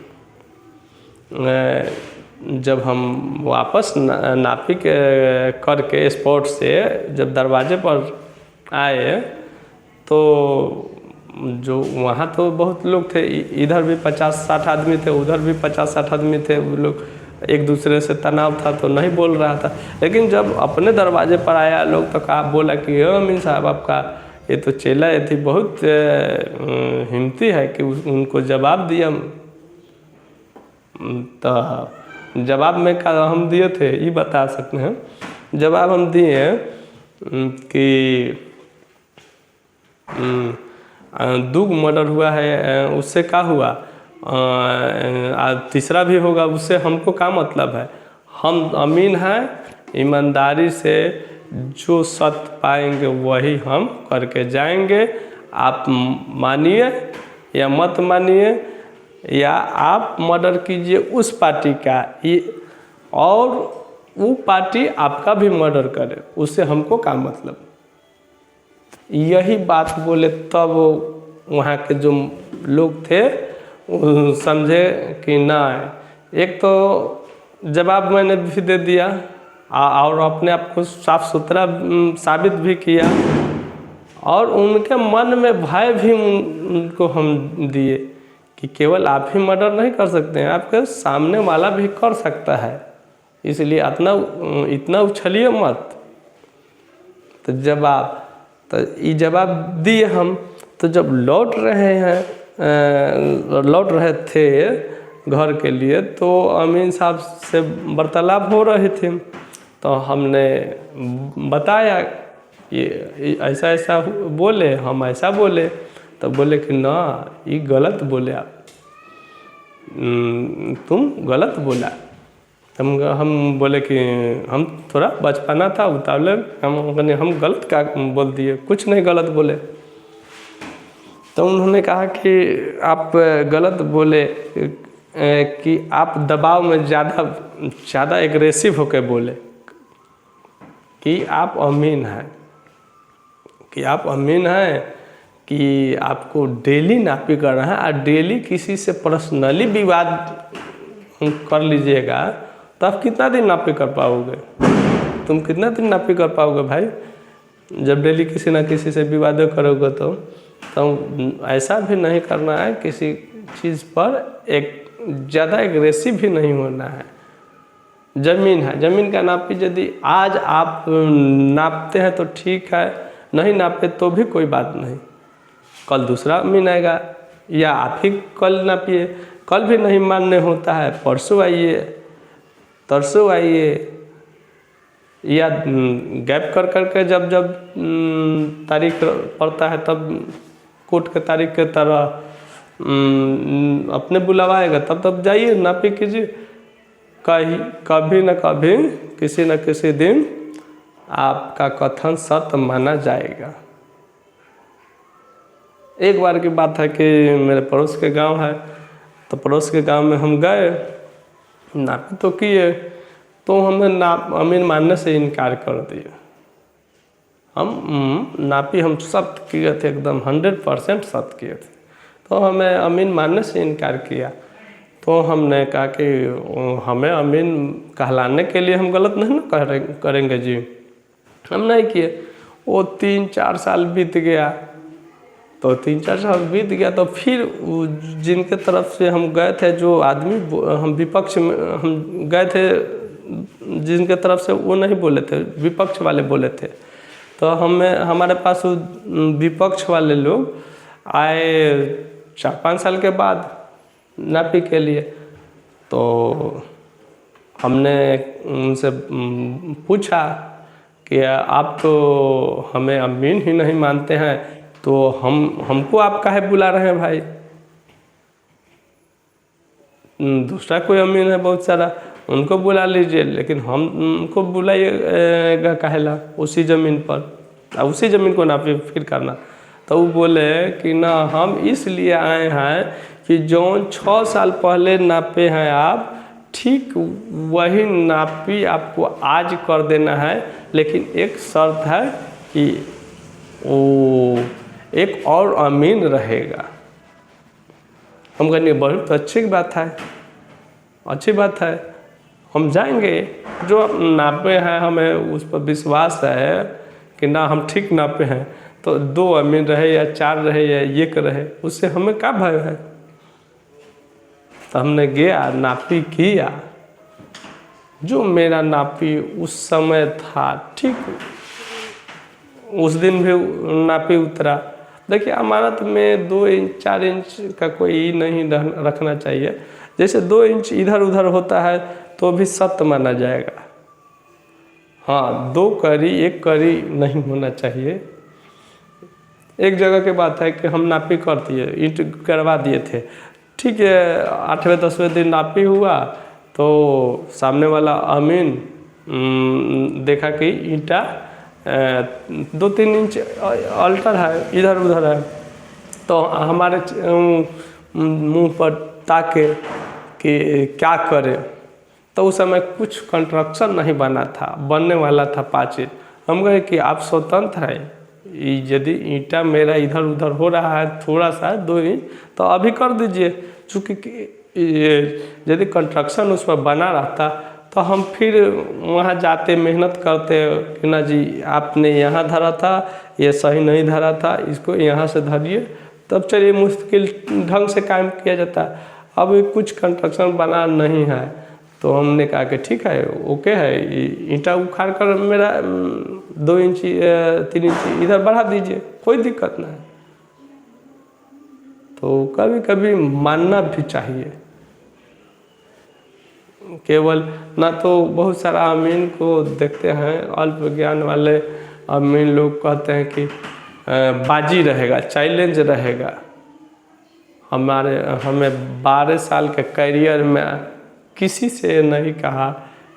जब हम वापस नापी करके स्पॉट से जब दरवाजे पर आए तो जो वहाँ तो बहुत लोग थे, इधर भी 50-60 आदमी थे, उधर भी 50-60 आदमी थे। वो लोग एक दूसरे से तनाव था तो नहीं बोल रहा था। लेकिन जब अपने दरवाजे पर आया लोग तो कहा, बोला कि अमीन साहब आपका ये तो चेला ये थी, बहुत हिम्मती है कि उनको जवाब दिया। तो जवाब में का हम दिए थे, ये बता सकते हैं। जवाब हम दिए कि 2 मर्डर हुआ है, उससे क्या हुआ, तीसरा भी होगा, उससे हमको क्या मतलब है। हम अमीन हैं, ईमानदारी से जो सत्य पाएंगे वही हम करके जाएंगे। आप मानिए या मत मानिए, या आप मर्डर कीजिए उस पार्टी का, और वो पार्टी आपका भी मर्डर करे, उससे हमको क्या मतलब। यही बात बोले तब वहाँ के जो लोग थे समझे कि ना, एक तो जवाब मैंने भी दे दिया और अपने आप को साफ सुथरा साबित भी किया, और उनके मन में भय भी उनको हम दिए कि केवल आप ही मर्डर नहीं कर सकते हैं, आपके सामने वाला भी कर सकता है, इसलिए इतना उछलिए मत। तो ये जवाब दिए हम। तो जब लौट रहे थे घर के लिए, तो अमीन साहब से वार्तालाप हो रही थी। तो हमने बताया ये ऐसा बोले, हम ऐसा बोले। तो बोले कि ना, ये गलत बोले आप, तुम गलत बोला। हम बोले कि हम थोड़ा बचपना था, उतावले, हम गलत क्या बोल दिए, कुछ नहीं गलत बोले। तो उन्होंने कहा कि आप गलत बोले कि आप दबाव में ज़्यादा एग्रेसिव होकर बोले कि आप अमीन हैं, कि आपको डेली नापी करना है, और डेली किसी से पर्सनली विवाद कर लीजिएगा तो आप कितना दिन नापी कर पाओगे। तुम कितना दिन नापी कर पाओगे भाई, जब डेली किसी ना किसी से विवाद करोगे। तो ऐसा भी नहीं करना है, किसी चीज़ पर एक ज़्यादा एग्रेसिव भी नहीं होना है। ज़मीन का नापी यदि आज आप नापते हैं तो ठीक है, नहीं नापे तो भी कोई बात नहीं, कल दूसरा अमीन आएगा, या आप ही कल नापिए। कल भी नहीं मानने होता है, परसों आइए, तरसों आइए, या गैप कर के जब तारीख पड़ता है तब कोर्ट के तारीख के तरह अपने बुलावाएगा, तब जाइए नापी कीजिए। कभी न कभी किसी न किसी दिन आपका कथन सत्य माना जाएगा। एक बार की बात है कि मेरे पड़ोस के गांव है, तो पड़ोस के गांव में हम गए, नापी तो किए, तो हमें अमीन मानने से इनकार कर दिया। हम नापी हम सत्य किए थे, एकदम 100% सत्य किए थे, तो हमें अमीन मानने से इनकार किया। तो हमने कहा कि हमें अमीन कहलाने के लिए हम गलत नहीं ना करेंगे जी, हम नहीं किए। वो 3-4 साल बीत गया, तो 3-4 साल बीत गया, तो फिर जिनके तरफ से हम गए थे, जो आदमी हम विपक्ष में हम गए थे, जिनके तरफ से वो नहीं बोले थे, विपक्ष वाले बोले थे, तो हमारे पास विपक्ष वाले लोग आए 4-5 साल के बाद नापी के लिए। तो हमने उनसे पूछा कि आप तो हमें अमीन ही नहीं मानते हैं, तो हमको आप काहे बुला रहे हैं भाई? दूसरा कोई अमीन है बहुत सारा, उनको बुला लीजिए, लेकिन हमको बुलाइएगा काहेला उसी ज़मीन पर, उसी ज़मीन को नापी फिर करना। तो वो बोले कि ना, हम इसलिए आए हैं कि जो 6 साल पहले नापे हैं आप, ठीक वही नापी आपको आज कर देना है, लेकिन एक शर्त है कि वो एक और अमीन रहेगा। हम कहने बहुत अच्छी बात है, अच्छी बात है, हम जाएंगे। जो नापे हैं हमें उस पर विश्वास है कि ना हम ठीक नापे हैं, तो 2 अमीन रहे या 4 रहे या 1 रहे, उससे हमें क्या भय है। तो हमने गया, नापी किया, जो मेरा नापी उस समय था ठीक उस दिन भी नापी उतरा। देखिए, अमानत में 2 इंच 4 इंच का कोई नहीं रखना चाहिए। जैसे 2 इंच इधर उधर होता है तो भी सत्य माना जाएगा। हाँ, 2 कड़ी 1 कड़ी नहीं होना चाहिए। एक जगह की बात है कि हम नापी कर दिए, ईंट करवा दिए थे, ठीक है, 8वें 10वें दिन नापी हुआ, तो सामने वाला अमीन देखा कि ईंटा 2-3 इंच अल्टर है, इधर उधर है, तो हमारे मुंह पर ताके कि क्या करें। तो उस समय कुछ कंस्ट्रक्शन नहीं बना था, बनने वाला था 5 इंच। हम कहे कि आप स्वतंत्र हैं, यदि ईंटा मेरा इधर उधर हो रहा है थोड़ा सा 2 इंच, तो अभी कर दीजिए। चूँकि यदि कंस्ट्रक्शन उस पर बना रहता तो हम फिर वहाँ जाते, मेहनत करते कि ना जी आपने यहाँ धरा था, ये सही नहीं धरा था, इसको यहाँ से धरिए, तब चलिए मुश्किल ढंग से काम किया जाता। अब कुछ कंस्ट्रक्शन बना नहीं है, तो हमने कहा कि ठीक है, ओके है, ईंटा उखाड़ कर मेरा 2 इंच 3 इंच इधर बढ़ा दीजिए, कोई दिक्कत नहीं। तो कभी कभी मानना भी चाहिए। केवल ना तो बहुत सारा अमीन को देखते हैं, अल्प ज्ञान वाले अमीन लोग कहते हैं कि बाजी रहेगा, चैलेंज रहेगा। हमें 12 साल के करियर में किसी से नहीं कहा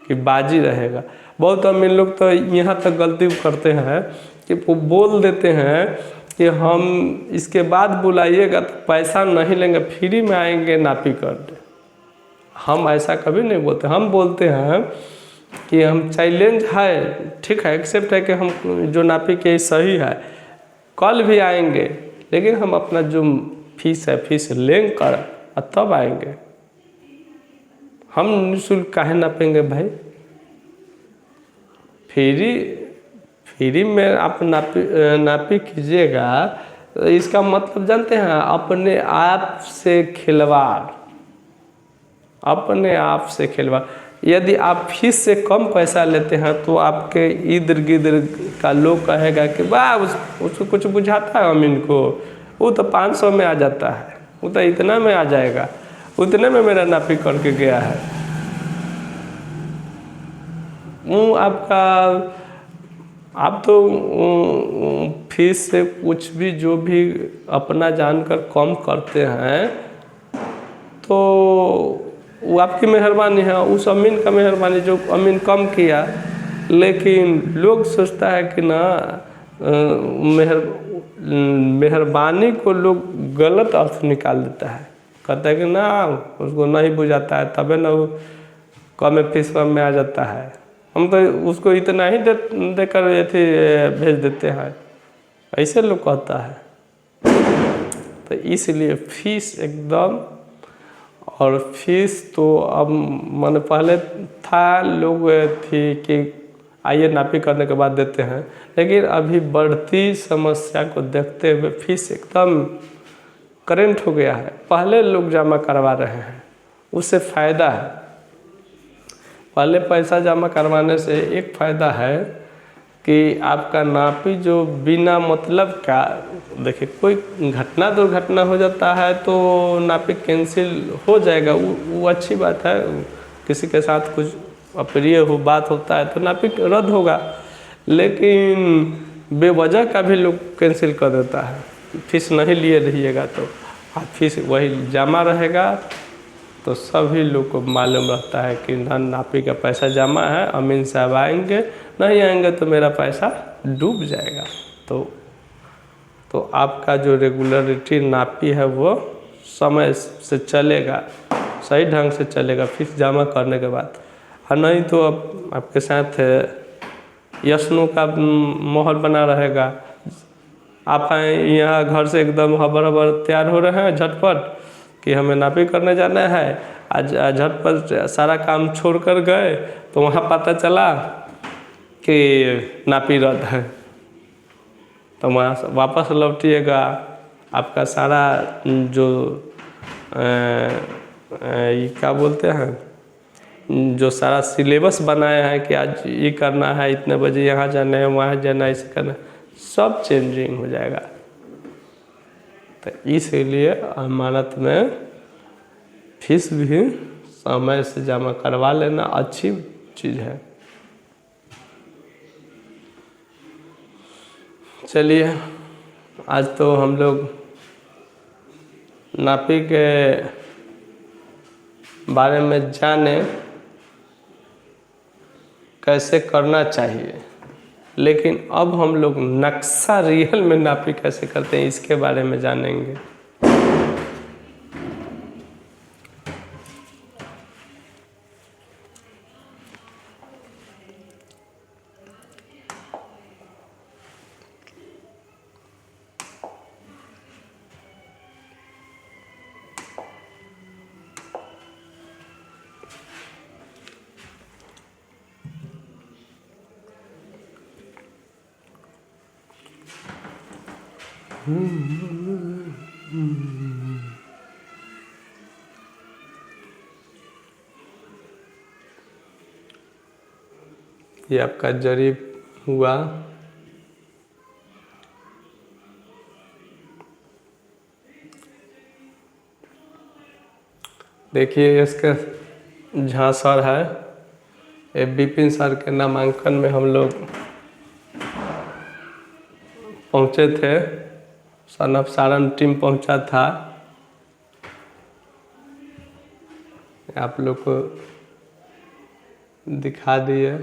कि बाजी रहेगा। बहुत अमीन लोग तो यहाँ तक गलती करते हैं कि वो बोल देते हैं कि हम इसके बाद बुलाइएगा तो पैसा नहीं लेंगे, फ्री में आएंगे नापी करने। हम ऐसा कभी नहीं बोलते। हम बोलते हैं कि हम चैलेंज है, ठीक है, एक्सेप्ट है कि हम जो नापी के सही है, कल भी आएंगे, लेकिन हम अपना जो फीस है फीस लेंगे कर तब आएंगे। हम निःशुल्क काहे नापेंगे भाई? फ्री में आप नापी कीजिएगा, इसका मतलब जानते हैं, अपने आप से खिलवाड़, अपने आप से खिलवाड़। यदि आप फीस से कम पैसा लेते हैं तो आपके इधर गिधर का लोग कहेगा कि वाह उसको कुछ बुझाता है अमीन को, वो तो 500 में आ जाता है, वो तो इतना में आ जाएगा, उतने में मेरा नापी करके गया है। आप तो फीस से कुछ भी जो भी अपना जानकर कम करते हैं तो वो आपकी मेहरबानी है, उस अमीन का मेहरबानी जो अमीन कम किया लेकिन लोग सोचता है कि ना मेहरबानी को लोग गलत अर्थ निकाल देता है। कहता है कि ना उसको नहीं बुझाता है तबे ना वो कम फीस में आ जाता है, हम तो उसको इतना ही देकर अथी भेज देते हैं, ऐसे लोग कहता है। तो इसलिए फीस एकदम, और फीस तो अब मैंने पहले था लोग थी कि आइए नापी करने के बाद देते हैं, लेकिन अभी बढ़ती समस्या को देखते हुए फीस एकदम करेंट हो गया है। पहले लोग जमा करवा रहे हैं, उससे फ़ायदा है। पहले पैसा जमा करवाने से एक फ़ायदा है कि आपका नापी जो बिना मतलब का, देखिए कोई घटना दुर्घटना हो जाता है तो नापी कैंसिल हो जाएगा, वो अच्छी बात है। किसी के साथ कुछ अप्रिय हो बात होता है तो नापी रद्द होगा, लेकिन बेवजह का भी लोग कैंसिल कर देता है। फीस नहीं लिए रहिएगा तो फीस वही जमा रहेगा, तो सभी लोग को मालूम रहता है कि नापी का पैसा जमा है, अमीन साहब आएंगे, नहीं आएंगे तो मेरा पैसा डूब जाएगा। तो आपका जो रेगुलरिटी नापी है वो समय से चलेगा, सही ढंग से चलेगा फीस जमा करने के बाद। और नहीं तो अब आपके साथ यशनु का माहौल बना रहेगा। आप यहाँ घर से एकदम हबर हबर तैयार हो रहे हैं झटपट कि हमें नापी करने जाना है, आज झटपट सारा काम छोड़ कर गए तो वहाँ पता चला कि नापी रद्द है, तो वहाँ से वापस लौटिएगा। आपका सारा जो ये क्या बोलते हैं, जो सारा सिलेबस बनाया है कि आज ये करना है, इतने बजे यहाँ जाना है, वहाँ जाना है, इसे करना है, सब चेंजिंग हो जाएगा। तो इसीलिए अमानत में फीस भी समय से जमा करवा लेना अच्छी चीज़ है। चलिए आज तो हम लोग नापी के बारे में जाने कैसे करना चाहिए, लेकिन अब हम लोग नक्शा रियल में नापी कैसे करते हैं इसके बारे में जानेंगे। ये आपका जरीब हुआ, देखिए इसका झा सर है, ये विपिन सर के नामांकन में हम लोग पहुँचे थे, सन ऑफ सारण टीम पहुँचा था। आप लोग को दिखा दिए।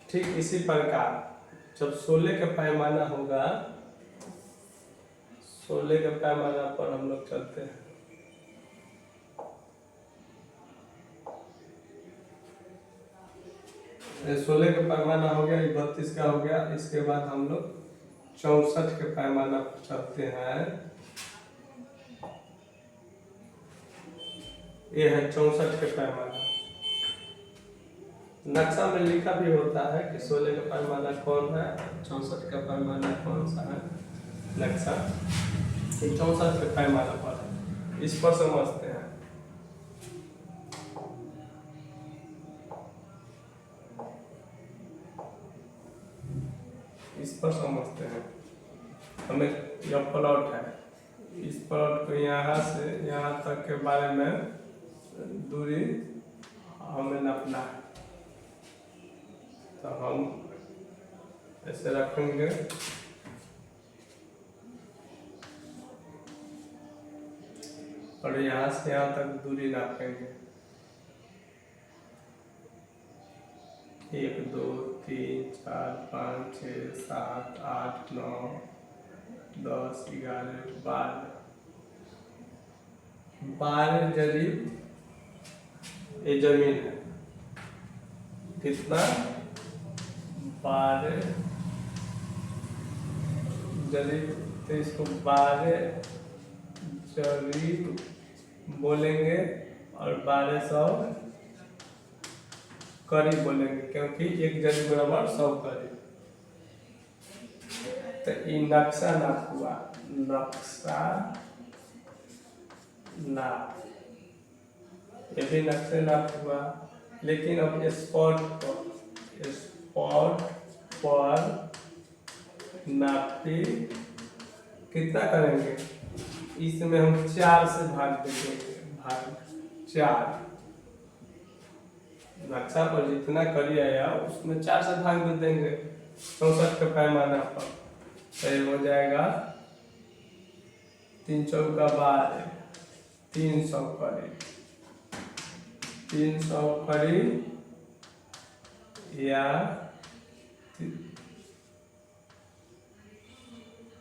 ठीक इसी प्रकार जब 16 का पैमाना होगा, 16 के पैमाना पर हम लोग चलते हैं। ये 16 का पैमाना हो गया, 32 का हो गया। इसके बाद हम लोग 64 के पैमाना पर चलते हैं। ये है 64 के पैमाना। नक्शा में लिखा भी होता है कि 16 का पैमाना कौन है, 64 का पैमाना कौन सा है। नक्शा 64 के पैमाना पर है, इस पर समझते हैं। इस पर समझते हैं। हमें यह प्लॉट है, इस प्लॉट को यहाँ से यहाँ तक के बारे में दूरी हमें नापना है। तो हम ऐसे रखेंगे, और यहाँ से यहाँ तक दूरी नापेंगे। 1 2 3 4 5 6 7 8 9 10 11 12 जरीब ये जमीन है। कितना? 12 जरीब। तो इसको 12 जरीब बोलेंगे और 1200 करी बोलेंगे, क्योंकि एक जरीब बराबर 100 करी। तो ये नक्शा नाप हुआ, नक्शा नाप, ये भी नक्शे नाप हुआ। लेकिन अब स्पॉट पर नापी कितना करेंगे? इसमें हम 4 से भाग देंगे, भाग 4। नक्शा पर जितना करी आया उसमें 4 से भाग दे देंगे 64 के पैमाना पर। तो ये हो जाएगा 3 चौका 12, 300 करी, 300 करी या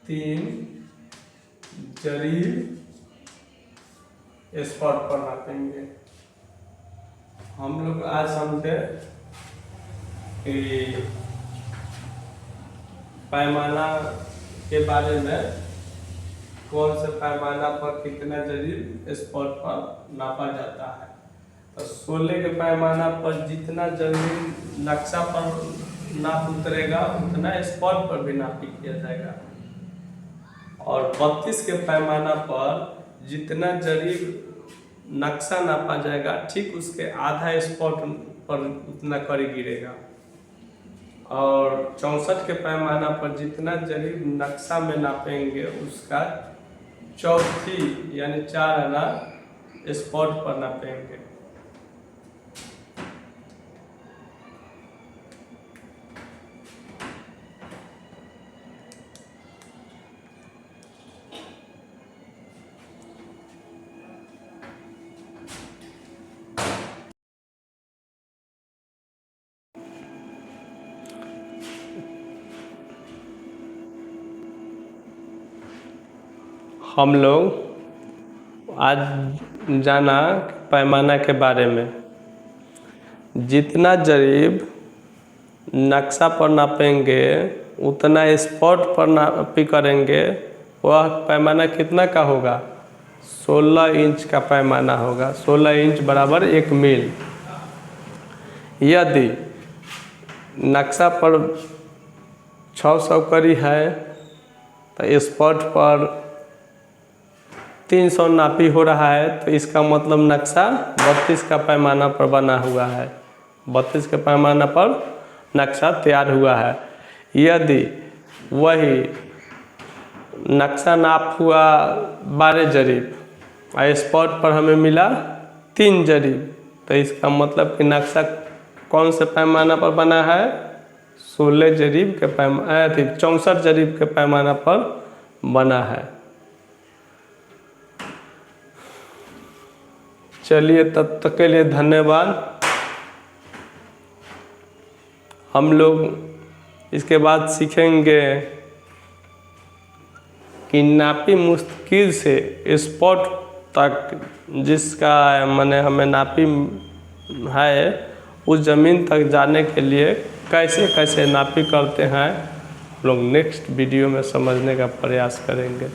3 जरीब स्पॉट पर नापेंगे। हम लोग आज समझे कि पैमाना के बारे में, कौन से पैमाना पर कितना जरीब स्पॉट पर नापा जाता है। तो 16 के पैमाना पर जितना जमीन नक्शा पर नाप उतरेगा उतना स्पॉट पर भी नापी किया जाएगा। और 32 के पैमाना पर जितना जरीब नक्शा नापा जाएगा, ठीक उसके आधा स्पॉट पर उतना करी गिरेगा। और 64 के पैमाना पर जितना जरीब नक्शा में नापेंगे उसका चौथी यानी 4 आना स्पॉट पर नापेंगे। हम लोग आज जाना पैमाना के बारे में। जितना जरीब नक्शा पर नापेंगे उतना स्पॉट पर नापी करेंगे। वह पैमाना कितना का होगा? 16 इंच का पैमाना होगा। 16 इंच बराबर 1 मील। यदि नक्शा पर 600 करी है तो स्पॉट पर 300 नापी हो रहा है, तो इसका मतलब नक्शा 32 का पैमाना पर बना हुआ है। 32 के पैमाना पर नक्शा तैयार हुआ है। यदि वही नक्शा नाप हुआ 12 जरीब और स्पॉट पर हमें मिला 3 जरीब, तो इसका मतलब कि नक्शा कौन से पैमाना पर बना है? 16 जरीब के पैमाना 64 जरीब के पैमाना पर बना है। चलिए, तब तक के लिए धन्यवाद। हम लोग इसके बाद सीखेंगे कि नापी मुश्किल से स्पॉट तक जिसका माने हमें नापी है उस ज़मीन तक जाने के लिए कैसे कैसे नापी करते हैं, लोग नेक्स्ट वीडियो में समझने का प्रयास करेंगे।